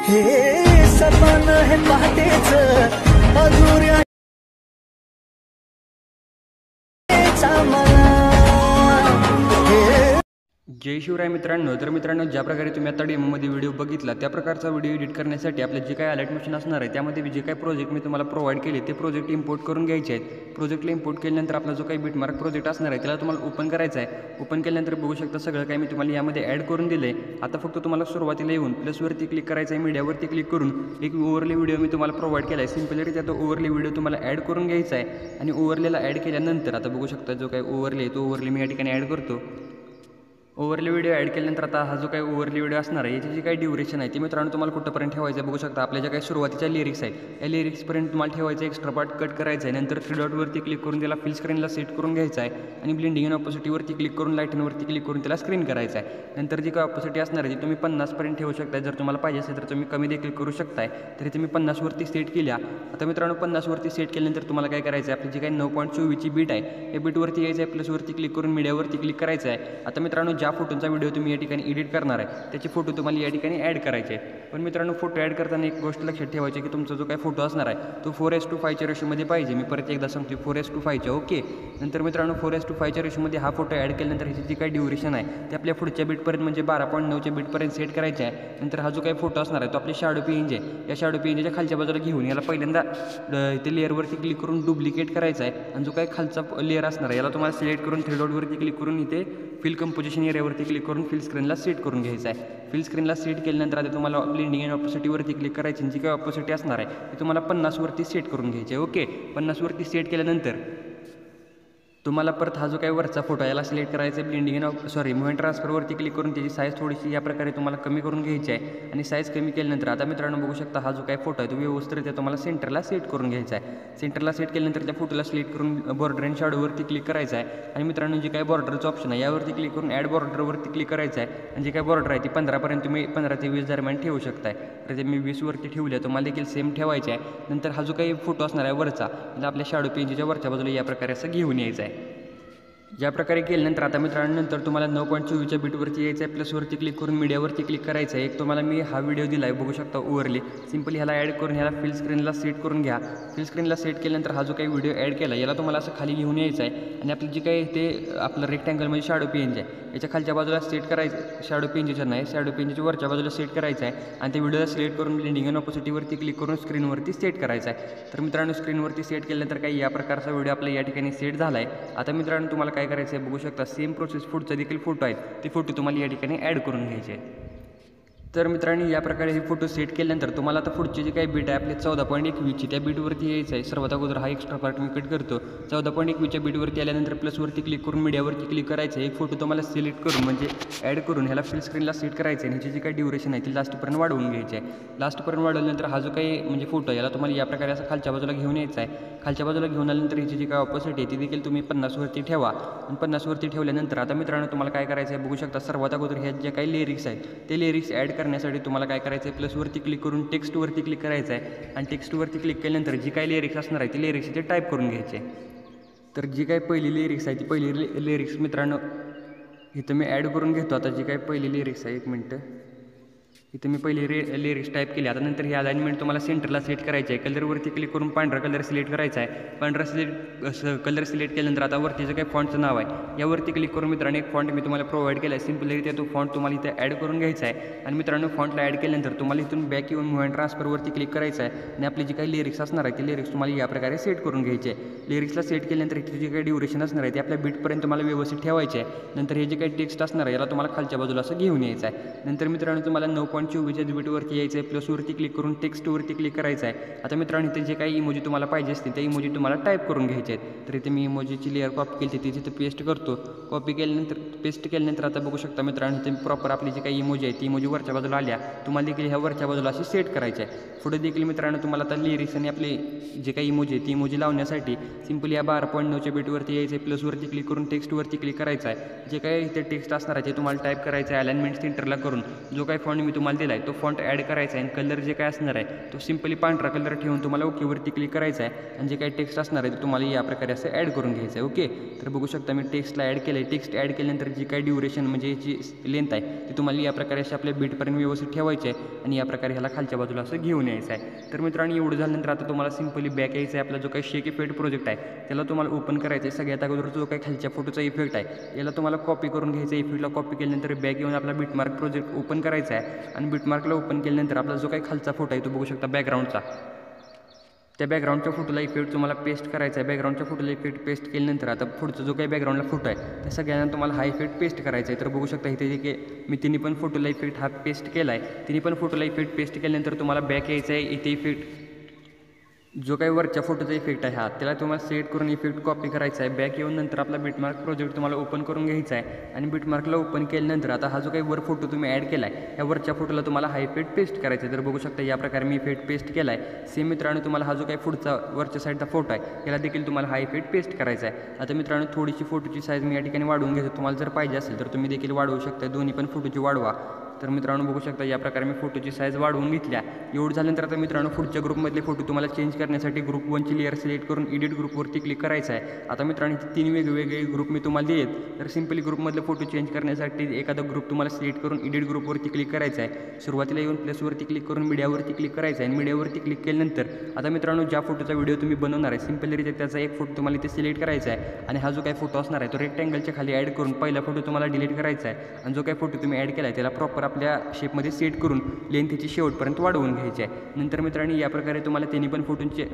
हे सपन है पहाटेच अधुऱ्या जय शिवराय मित्रांनो। तर मित्रांनो, ज्या प्रकारे तुम्ही आता डेमोमध्ये व्हिडिओ बघितला त्या प्रकारचा व्हिडिओ एडिट करण्यासाठी आपलं जे काही अलर्ट मशीन असणार आहे त्यामध्ये जे काही प्रोजेक्ट मी तुम्हाला प्रोव्हाइड केले ते प्रोजेक्ट इम्पोर्ट करून घ्यायचे आहेत। प्रोजेक्टला इम्पोर्ट केल्यानंतर आपला जो काही बिटमार्क प्रोजेक्ट असणार आहे त्याला तुम्हाला ओपन करायचा आहे। ओपन केल्यानंतर बघू शकता सगळं काही मी तुम्हाला यामध्ये ॲड करून दिलं आहे। आता फक्त तुम्हाला सुरुवातीला येऊन प्लसवरती क्लिक करायचं आहे, मीडियावरती क्लिक करून एक ओव्हरले व्हिडिओ मी तुम्हाला प्रोव्हाइड केला आहे। सिम्पलरित्या तो ओव्हरले व्हिडिओ तुम्हाला ॲड करून घ्यायचा आहे आणि ओव्हरलेला ॲड केल्यानंतर आता बघू शकता जो काही ओव्हरले आहे तो ओव्हरले मी या ठिकाणी ॲड करतो। ओव्हरले व्हिडिओ ॲड केल्यानंतर आता हा जो काही ओव्हरले व्हिडिओ असणार आहे याची जी काही ड्युरेशन आहे ती मित्रांनो तुम्हाला कुठंपर्यंत ठेवायचं आहे बघू शकता। आपल्या ज्या काही सुरुवातीच्या लिरिक्स आहेत या लिरिक्सपर्यंत तुम्हाला ठेवायचं आहे, एक्स्ट्रा पार्ट कट करायचा आहे। नंतर 3 डॉटवरती क्लिक करून त्याला फिल स्क्रीनला सेट करून घ्यायचा आहे आणि ब्लेंडिंग अँड ऑपोसिटीवरती क्लिक करून लाईटनवरती क्लिक करून त्याला स्क्रीन करायचं आहे। नंतर जी काही ऑपोसिटी असणार आहे ती तुम्ही 50पर्यंत ठेवू शकता। जर तुम्हाला पाहिजे असेल तर तुम्ही कमी देखील करू शकताय। तरी तुम्ही 50वरती सेट केल्या। आता मित्रांनो 50वरती सेट केल्यानंतर तुम्हाला काय करायचं आहे, आपली जी काही 9.24ची बीट आहे या बीटवरती यायचं आहे, प्लसवरती क्लिक करून मीडियावरती क्लिक करायचं आहे। आता मित्रांनो ज्या फोटोचा व्हिडिओ तुम्ही या ठिकाणी एडिट करणार आहे त्याचे फोटो तुम्हाला या ठिकाणी ॲड करायचे आहेत। पण मित्रांनो फोटो ॲड करताना एक गोष्ट लक्षात ठेवायची की तुमचा जो काही फोटो असणार आहे तो 4:5च्या रेशोमध्ये पाहिजे। मी परत एकदा सांगतो 4:5च्या ओके। नंतर मित्रांनो 4:5च्या रेशोमध्ये हा फोटो ॲड केल्यानंतर ह्याची जी काही ड्युरेशन आहे ते आपल्या पुढच्या बीटपर्यंत म्हणजे 12.9च्या बीटपर्यंत सेट करायचे आहे। नंतर हा जो काही फोटो असणार आहे तो आपले शॅडो पेंज आहे, या शॅडो पेंजच्या खालच्या बाजूला घेऊन याला पहिल्यांदा इथे लेअरवरती क्लिक करून डुप्लिकेट करायचा आहे आणि जो काही खालचा लेअर असणार आहे याला तुम्हाला सिलेक्ट करून 3 डॉटवरती क्लिक करून इथे फिल कंपोजिशन एरियावरती क्लिक करून फिल स्क्रीनला सेट करून घ्यायचं आहे। फिल स्क्रीनला सेट केल्यानंतर आता तुम्हाला ब्लेंडिंग अँड ऑपोसिटीवरती क्लिक करायची, जी काही ऑपोसिटी असणार आहे ती तुम्हाला 50वरती सेट करून घ्यायची आहे ओके। 50वरती सेट केल्यानंतर तुम्हाला परत हा जो काही वरचा फोटो याला सिलेक्ट करायचा आहे, ब्लेंडिंग अँड मूव्हमेंट ट्रान्सफरवरती क्लिक करून त्याची साईज थोडीशी या प्रकारे तुम्हाला कमी करून घ्यायची आहे आणि साईज कमी केल्यानंतर आता मित्रांनो बघू शकता हा जो काही फोटो आहे तो व्यवस्थित तुम्हाला सेंटरला सेट करून घ्यायचा आहे। सेंटरला सेट केल्यानंतर त्या फोटोला सिलेक्ट करून बॉर्डर अँड शॅडोवरती क्लिक करायचं आहे आणि मित्रांनो जे काही बॉर्डरचं ऑप्शन आहे यावरती क्लिक करून ॲड बॉर्डरवरती क्लिक करायचं आहे आणि जे काही बॉर्डर आहे ती 15पर्यंत तुम्ही 15 ते 20 दरम्यान ठेवू शकताय। तर ते मी 20वरती ठेवले, तुम्हाला देखील सेम ठेवायचे आहे। नंतर हा जो काही फोटो असणार आहे वरचा म्हणजे आपल्या शॅडो पेंजच्या वरच्या बाजूला या प्रकारे असं घेऊन यायचं आहे। ज्या प्रकारे केल्यानंतर आता मित्रांनो नंतर तुम्हाला 9.24च्या बीटवरती यायचं आहे, प्लसवरती क्लिक करून मीडियावरती क्लिक करायचं आहे। एक तुम्हाला मी हा व्हिडिओ दिला आहे बघू शकता ओव्हरले, सिम्पली ह्याला ॲड करून ह्याला फिल स्क्रीनला सेट करून घ्या। फिल स्क्रीनला सेट केल्यानंतर हा जो काही व्हिडिओ ॲड केला याला तुम्हाला असं खाली घेऊन यायचं आहे आणि आपली जी काही ते आपलं रेक्टँगल म्हणजे शॅडो पेंज आहे याच्या खालच्या बाजूला सेट करायचं, शॅडो पेंजच्या नाही शॅडो पेंजच्या वरच्या बाजूला सेट करायचं आहे आणि त्या व्हिडिओला सिलेक्ट करून ब्लेंडिंग अँड ऑपोसिटीवरती क्लिक करून स्क्रीनवरती सेट करायचं आहे। तर मित्रांनो स्क्रीनवरती सेट केल्यानंतर काही या प्रकारचा व्हिडिओ आपला या ठिकाणी सेट झाला आहे। आता मित्रांनो तुम्हाला काय करायचं आहे बघू शकता, सेम प्रोसेस पुढचा देखील फोटो आहेत ते फोटो तुम्हाला या ठिकाणी ॲड करून घ्यायचे आहेत। तर मित्रांनो या प्रकारे हे फोटो सेट केल्यानंतर तुम्हाला आता पुढची जी काही बीट आहे आपली 14.21ची त्या बीटवरती यायचं आहे। सर्वात अगोदर हा एक्स्ट्रा पार्ट मी कट करतो। 14.21च्या बीटवरती आल्यानंतर प्लसवरती क्लिक करून मीडियावरती क्लिक करायचं आहे। एक फोटो तुम्हाला सिलेक्ट करून म्हणजे ॲड करून ह्याला फिल स्क्रीनला सेट करायचं आहे आणि ह्याची जी काही ड्युरेशन आहे ती लास्टपर्यंत वाढवून घ्यायची आहे। लास्टपर्यंत वाढवल्यानंतर हा जो काही म्हणजे फोटो याला तुम्हाला या प्रकारे असं खालच्या बाजूला घेऊन यायचा आहे। खालच्या बाजूला घेऊन आल्यानंतर ह्याची जी काही ऑपोसिट आहे ती देखील तुम्ही 50वरती ठेवा आणि 50वरती ठेवल्यानंतर आता मित्रांनो तुम्हाला काय करायचं आहे बघू शकता, सर्वात अगोदर ह्या जे काही लिरिक्स आहेत ते लिरिक्स ॲड करण्यासाठी तुम्हाला काय करायचं आहे, प्लसवरती क्लिक करून टेक्स्टवरती क्लिक करायचं आहे आणि टेक्स्टवरती क्लिक केल्यानंतर जी काही लिरिक्स असणार आहे ती लिरिक्स इथे टाईप करून घ्यायचे। तर जी काही पहिली लिरिक्स आहे ती पहिली लिरिक्स मित्रांनो इथं मी ॲड करून घेतो। आता जी काही पहिली लिरिक्स आहे, एक मिनटं, इथे मी पहिली लिरिक्स टाईप केली। आता नंतर ही अलाइनमेंट तुम्हाला सेंटरला सेट करायची आहे। कलरवरती क्लिक करून पांढरा कलर सिलेक्ट करायचा आहे। पांढरा कलर सिलेक्ट केल्यानंतर आता वरती जे काही फॉन्टचं नाव आहे यावरती क्लिक करून मित्रांनो एक फॉन्ट मी तुम्हाला प्रोव्हाइड केला आहे। सिम्पलरित्या तो फॉन्ट तुम्हाला इथे ॲड करून घ्यायचा आहे आणि मित्रांनो फॉन्टला ॲड केल्यानंतर तुम्हाला इथून बॅक येऊन मूव्ह अँड ट्रान्सफरवरती क्लिक करायचं आहे आणि आपली जी काही लिरिक्स असणार आहे ती लिरिक्स तुम्हाला या प्रकारे सेट करून घ्यायची आहे। लिरिक्सला सेट केल्यानंतर ह्याची जी काही ड्युरेशन असणार आहे ती आपल्या बीटपर्यंत तुम्हाला व्यवस्थित ठेवायची आहे। नंतर हे जे काही टेक्स्ट असणार आहे याला तुम्हाला खालच्या बाजूला असं घेऊन यायचं आहे। नंतर मित्रांनो तुम्हाला 9.24च्या बीटवरती यायचं आहे, प्लसवरती क्लिक करून टेक्स्टवरती क्लिक करायचं आहे। आता मित्रांनो इथे जे काही इमोजी तुम्हाला पाहिजे असतील त्या इमोजी तुम्हाला टाईप करून घ्यायचे आहेत। तर इथे मी इमोजीची लेअर कॉपी केली ती तिथे पेस्ट करतो। कॉपी केल्यानंतर पेस्ट केल्यानंतर आता बघू शकता मित्रांनो इथे प्रॉपर आपली जी काही इमोजी आहे ती इमोजी वरच्या बाजूला आल्या, तुम्हाला देखील ह्या वरच्या बाजूला अशी सेट करायची आहे। पुढे देखील मित्रांनो तुम्हाला आता लिरिक्स आणि आपले जे काही इमोजी आहे ती इमोजी लावण्यासाठी सिम्पली या 12.9च्या बीटवरती यायचं आहे, प्लसवरती क्लिक करून टेक्स्टवरती क्लिक करायचं आहे। जे काही इथे टेक्स्ट असणार आहे ते तुम्हाला टाईप करायचं आहे अलाइनमेंट सेंटरला करून। जो काही फॉन्ट मी तुम्हाला तुम्हाला दिला आहे तो फॉन्ट ॲड करायचा आहे आणि कलर जे काय असणार आहे तो सिम्पली पांढरा कलर ठेवून तुम्हाला ओकेवरती क्लिक करायचा आहे आणि जे काही टेक्स्ट असणार आहे ते तुम्हाला या प्रकारे असं ॲड करून घ्यायचं आहे. ओके, तर बघू शकता मी टेक्स्टला ॲड केलं आहे. टेक्स्ट ॲड केल्यानंतर जी काही ड्युरेशन म्हणजे याची लेंथ आहे ती तुम्हाला या प्रकारे असे आपल्या बीटपर्यंत व्यवस्थित ठेवायचे आहे आणि या प्रकारे ह्याला खालच्या बाजूला असं घेऊन यायचं आहे. तर मित्रांनो एवढं झाल्यानंतर आता तुम्हाला सिम्पली बॅक यायचं आहे. आपला जो काही शेक इफेक्ट प्रोजेक्ट आहे त्याला तुम्हाला ओपन करायचं आहे. सगळ्यात अगोदर जो काही खालच्या फोटोचा इफेक्ट आहे याला तुम्हाला कॉपी करून घ्यायचा आहे. इफेक्टला कॉपी केल्यानंतर बॅक येऊन आपला बिटमार्क प्रोजेक्ट ओपन करायचा आहे आणि बिटमार्कला ओपन केल्यानंतर आपला जो काही खालचा फोटो आहे तो बघू शकता बॅकग्राऊंडचा, त्या बॅकग्राऊंडच्या फोटोला इफेक्ट तुम्हाला पेस्ट करायचा आहे. बॅकग्राऊंडच्या फोटोला इफेक्ट पेस्ट केल्यानंतर आता पुढचा जो काही बॅकग्राऊंडला फोटो आहे त्या सगळ्यांना तुम्हाला हा इफेक्ट पेस्ट करायचा आहे. तर बघू शकता इथे जे की मी तिन्ही पण फोटोला इफेक्ट हा पेस्ट केला आहे. तिन्ही पण फोटोला इफेक्ट पेस्ट केल्यानंतर तुम्हाला बॅक यायचं आहे. इथे इफेक्ट जो काही वरच्या फोटोचा इफेक्ट आहे हा त्याला तुम्हाला सेट करून इफेक्ट कॉपी करायचा आहे. बॅक येऊन नंतर आपला बिटमार्क प्रोजेक्ट तुम्हाला ओपन करून घ्यायचा आहे आणि बिटमार्कला ओपन केल्यानंतर आता हा जो काही वर फोटो तुम्ही ॲड केला आहे या वरच्या फोटोला तुम्हाला हा इफेक्ट पेस्ट करायचा आहे. तर बघू शकता या प्रकारे मी इफेक्ट पेस्ट केला आहे. सेम मित्रांनो तुम्हाला हा जो काही पुढचा वरच्या साईडचा फोटो आहे याला देखील तुम्हाला हा इफेक्ट पेस्ट करायचा आहे. आता मित्रांनो थोडीशी फोटोची साईज मी या ठिकाणी वाढवून घेतो. तुम्हाला जर पाहिजे असेल तर तुम्ही देखील वाढवू शकता. दोन्ही पण फोटोची वाढवा. तर मित्रांनो बघू शकता या प्रकारे मी फोटोची साईज वाढवून घेतल्या. एवढं झाल्यानंतर आता मित्रांनो पुढच्या ग्रुपमधले फोटो तुम्हाला चेंज करण्यासाठी ग्रुप 1ची लेअर सिलेक्ट करून एडिट ग्रुपवरती क्लिक करायचं आहे. आता मित्रांनो 3 वेगवेगळे ग्रुप मी तुम्हाला देत. तर सिम्पली ग्रुपमधले फोटो चेंज करण्यासाठी एखादा ग्रुप तुम्हाला सिलेक्ट करून एडिट ग्रुपवरती क्लिक करायचं आहे. सुरुवातीला येऊन प्लसवरती क्लिक करून मीडियावरती क्लिक करायचं आहे आणि मीडियावरती क्लिक केल्यानंतर आता मित्रांनो ज्या फोटोचा व्हिडिओ तुम्ही बनवणार आहे सिम्पलीरित्या त्याचा एक फोटो तुम्हाला इथे सिलेक्ट करायचा आहे आणि हा जो काही फोटो असणार आहे तो रेक्टँगलच्या खाली ॲड करून पहिला फोटो तुम्हाला डिलीट करायचा आहे आणि जो काही फोटो तुम्ही ॲड केला आहे त्याला प्रॉपर आपल्या शेपमध्ये सेट करून लेंथ त्याची शेवटपर्यंत वाढवून घ्यायची आहे. नंतर मित्रांनो या प्रकारे तुम्हाला तिन्ही पण फोटोचे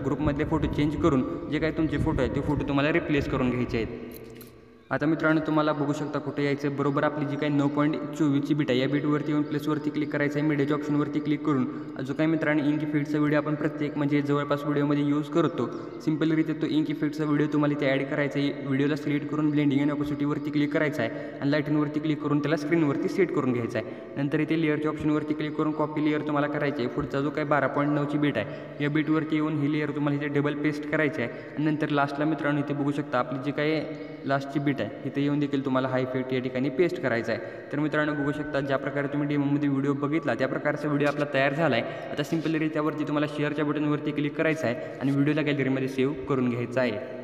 ग्रुपमधले फोटो चेंज करून जे काही तुमचे फोटो आहेत ते फोटो तुम्हाला रिप्लेस करून घ्यायचे आहेत. आता मित्रांनो तुम्हाला बघू शकता कुठे यायचं बरोबर आपली जी काही 9.24ची बीट आहे या बीटवरती येऊन प्लेसवरती क्लिक करायचं आहे. मीडियाच्या ऑप्शनवरती क्लिक करून जो काही मित्रांनो इंक इफेक्टचा व्हिडिओ आपण प्रत्येक म्हणजे जवळपास व्हिडिओमध्ये यूज करतो सिम्पलरित्या तो इंक इफेक्टचा व्हिडिओ तुम्हाला इथे ॲड करायचा आहे. व्हिडिओला सिलेक्ट करून ब्लेंडिंग अँड ऑपोसिटीवरती क्लिक करायचा आहे आणि लाईटिंगवरती क्लिक करून त्याला स्क्रीनवरती सेट करून घ्यायचा आहे. नंतर इथे लेअरच्या ऑप्शनवरती क्लिक करून कॉपी लेअर तुम्हाला करायची आहे. पुढचा जो काही 12.9ची बीट आहे या बीटवरती येऊन ही लेअर तुम्हाला इथे डबल पेस्ट करायची आहे आणि नंतर लास्टला मित्रांनो इथे बघू शकता आपली जी काही लास्टची बीट आहे इथे येऊन देखील तुम्हाला हा इफेक्ट या ठिकाणी पेस्ट करायचा आहे. तर मित्रांनो बघू शकता ज्या प्रकारे तुम्ही डेमोमध्ये व्हिडिओ बघितला त्या प्रकारचा व्हिडिओ आपला तयार झाला आहे. आता सिम्पली त्यावरती तुम्हाला शेअरच्या बटनवरती क्लिक करायचं आहे आणि व्हिडिओला गॅलरीमध्ये सेव्ह करून घ्यायचा आहे.